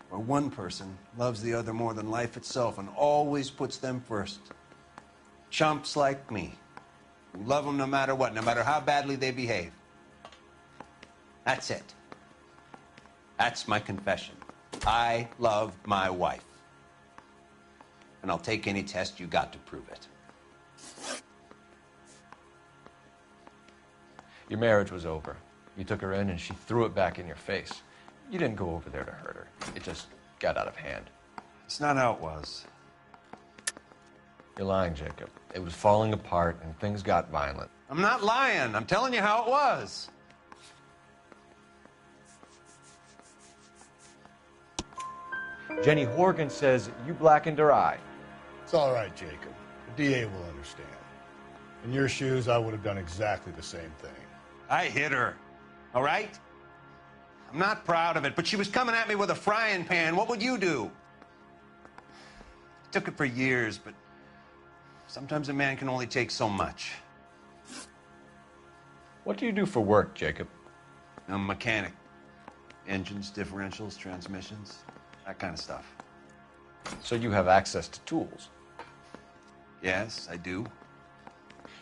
where one person loves the other more than life itself and always puts them first. Chumps like me, who love them no matter what, no matter how badly they behave. That's it. That's my confession. I love my wife. And I'll take any test you got to prove it. Your marriage was over. You took her in and she threw it back in your face. You didn't go over there to hurt her. It just got out of hand. It's not how it was. You're lying, Jacob. It was falling apart and things got violent. I'm not lying. I'm telling you how it was. Jenny Horgan says you blackened her eye. It's all right, Jacob. The DA will understand. In your shoes, I would have done exactly the same thing. I hit her, all right? I'm not proud of it, but she was coming at me with a frying pan. What would you do? It took it for years, but sometimes a man can only take so much. What do you do for work, Jacob? I'm a mechanic. Engines, differentials, transmissions, that kind of stuff. So you have access to tools? Yes, I do.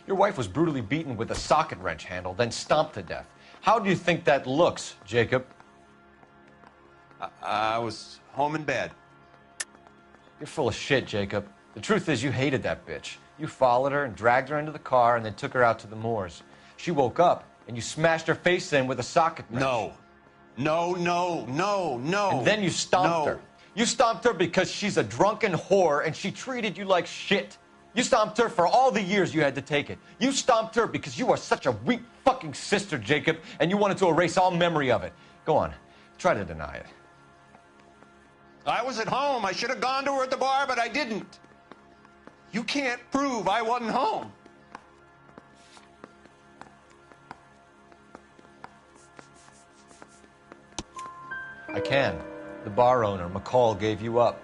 Your wife was brutally beaten with a socket wrench handle, then stomped to death. How do you think that looks, Jacob? I was home in bed. You're full of shit, Jacob. The truth is you hated that bitch. You followed her and dragged her into the car and then took her out to the moors. She woke up and you smashed her face in with a socket wrench. No. No. And then you stomped her. You stomped her because she's a drunken whore and she treated you like shit. You stomped her for all the years you had to take it. You stomped her because you are such a weak fucking sister, Jacob, and you wanted to erase all memory of it. Go on. Try to deny it. I was at home. I should have gone to her at the bar, but I didn't. You can't prove I wasn't home. I can. The bar owner, McCall, gave you up.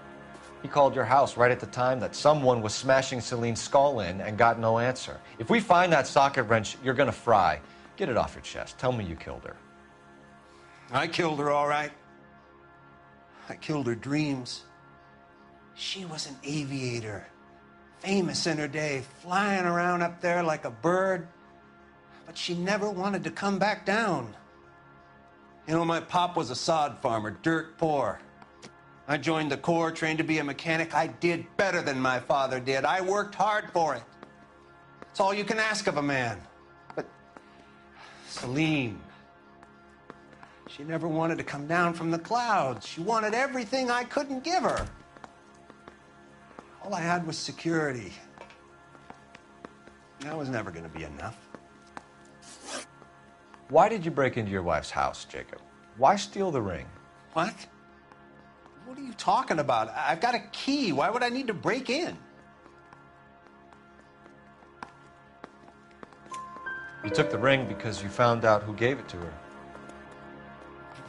He called your house right at the time that someone was smashing Celine's skull in and got no answer. If we find that socket wrench, you're gonna fry. Get it off your chest. Tell me you killed her. I killed her, all right. I killed her dreams. She was an aviator, famous in her day, flying around up there like a bird. But she never wanted to come back down. You know, my pop was a sod farmer, dirt poor. I joined the Corps, trained to be a mechanic. I did better than my father did. I worked hard for it. It's all you can ask of a man. But Celine, she never wanted to come down from the clouds. She wanted everything I couldn't give her. All I had was security. That was never going to be enough. Why did you break into your wife's house, Jacob? Why steal the ring? What? What are you talking about? I've got a key. Why would I need to break in? You took the ring because you found out who gave it to her.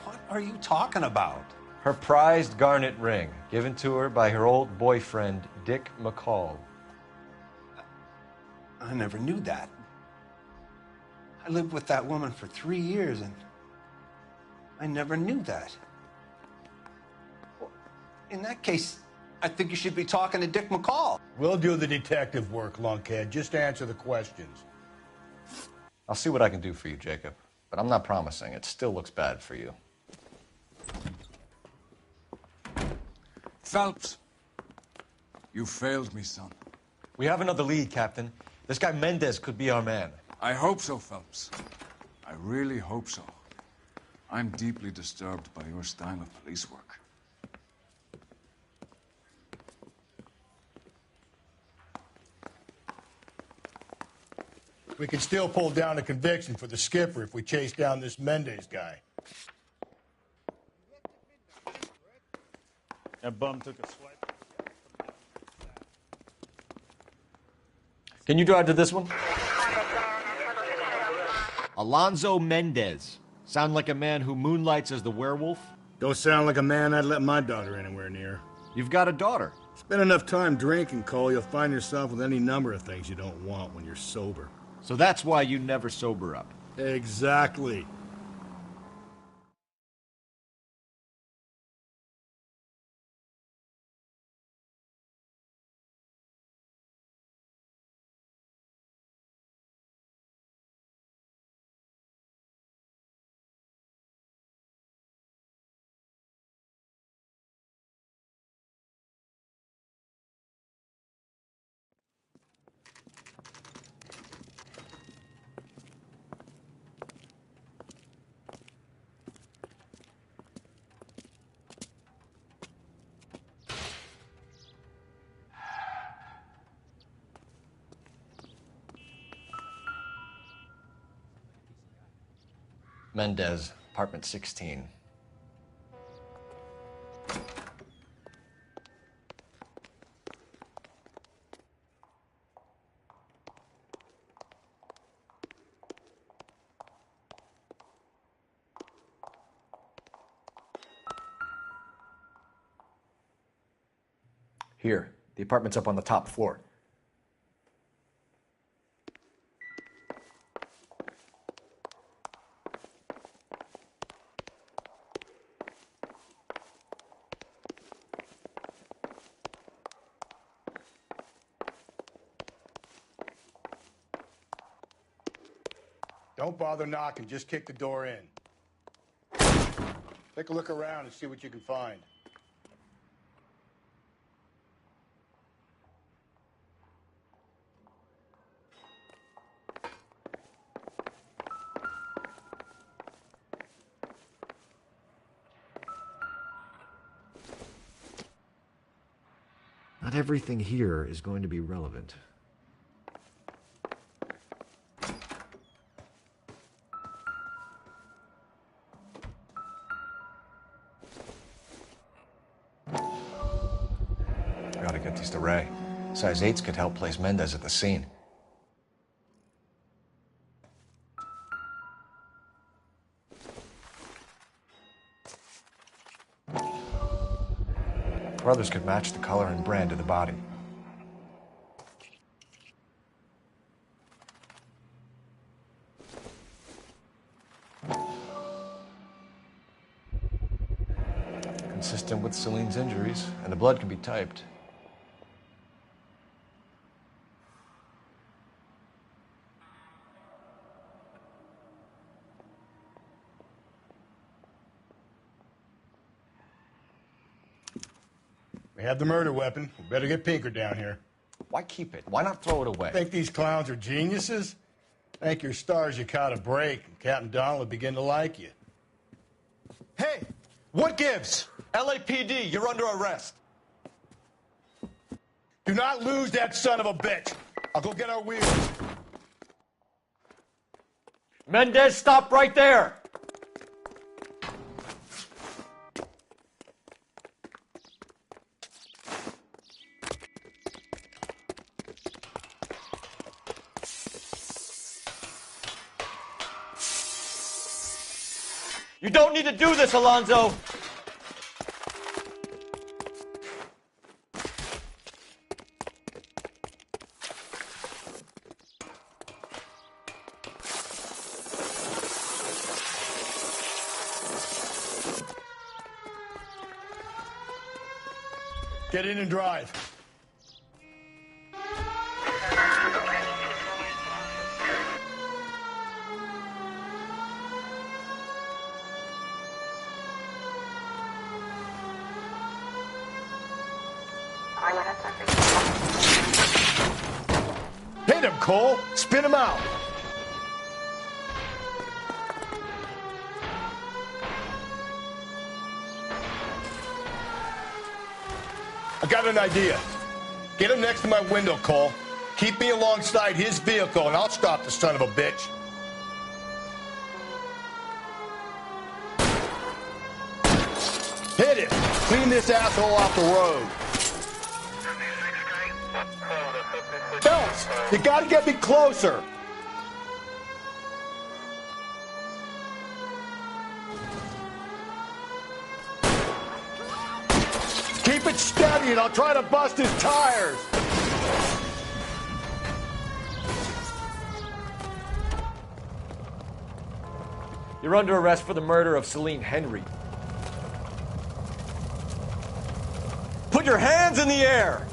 What are you talking about? Her prized garnet ring, given to her by her old boyfriend, Dick McCall. I never knew that. I lived with that woman for 3 years, and I never knew that. Well, in that case, I think you should be talking to Dick McCall. We'll do the detective work, lunkhead. Just answer the questions. I'll see what I can do for you, Jacob. But I'm not promising. It still looks bad for you. Phelps, you failed me, son. We have another lead, Captain. This guy Mendez could be our man. I hope so, Phelps. I really hope so. I'm deeply disturbed by your style of police work. We can still pull down a conviction for the skipper if we chase down this Mendez guy. That bum took a swipe. Can you drive to this one? Alonzo Mendez. Sound like a man who moonlights as the werewolf? Don't sound like a man I'd let my daughter anywhere near. You've got a daughter. Spend enough time drinking, Cole, you'll find yourself with any number of things you don't want when you're sober. So that's why you never sober up. Exactly. Mendez, apartment 16. Here, the apartment's up on the top floor. Don't bother knocking, just kick the door in. Take a look around and see what you can find. Not everything here is going to be relevant. We ought to get these to Ray. Size 8s could help place Mendez at the scene. Brothers could match the color and brand of the body. Consistent with Celine's injuries, and the blood can be typed. We have the murder weapon. We better get Pinker down here. Why keep it? Why not throw it away? Think these clowns are geniuses? Thank your stars you caught a break, and Captain Donald will begin to like you. Hey, what gives? LAPD, you're under arrest. Do not lose that son of a bitch. I'll go get our wheels. Mendez, stop right there! You don't need to do this, Alonzo! Get in and drive. Hit him, Cole. Spin him out. I got an idea. Get him next to my window, Cole. Keep me alongside his vehicle, and I'll stop the son of a bitch. Hit him. Clean this asshole off the road. Phelps, you gotta get me closer. Keep it steady and I'll try to bust his tires. You're under arrest for the murder of Celine Henry. Put your hands in the air!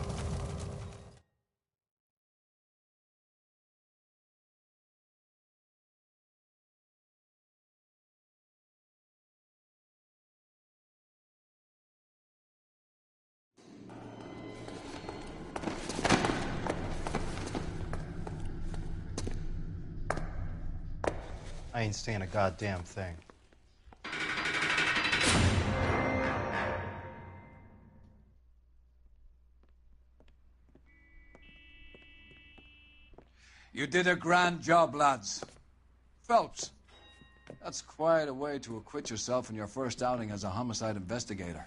I ain't saying a goddamn thing. You did a grand job, lads. Phelps, That's quite a way to acquit yourself in your first outing as a homicide investigator.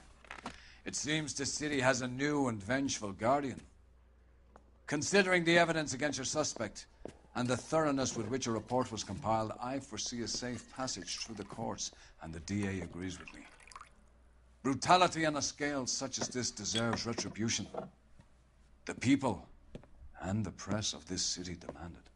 It seems the city has a new and vengeful guardian. Considering the evidence against your suspect and the thoroughness with which a report was compiled, I foresee a safe passage through the courts, and the DA agrees with me. Brutality on a scale such as this deserves retribution. The people and the press of this city demand it.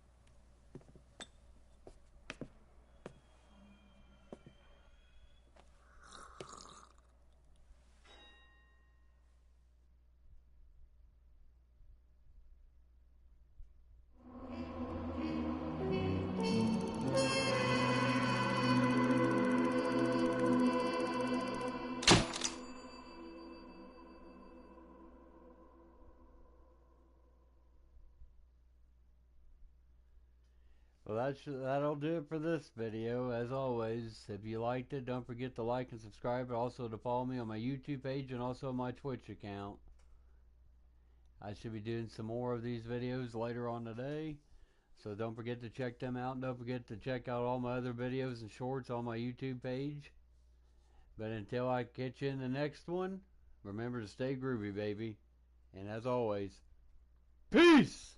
Well, that'll do it for this video. As always, if you liked it, don't forget to like and subscribe, but also to follow me on my YouTube page and also my Twitch account. I should be doing some more of these videos later on today, so don't forget to check them out, and don't forget to check out all my other videos and shorts on my YouTube page. But until I catch you in the next one, remember to stay groovy, baby. And as always, peace!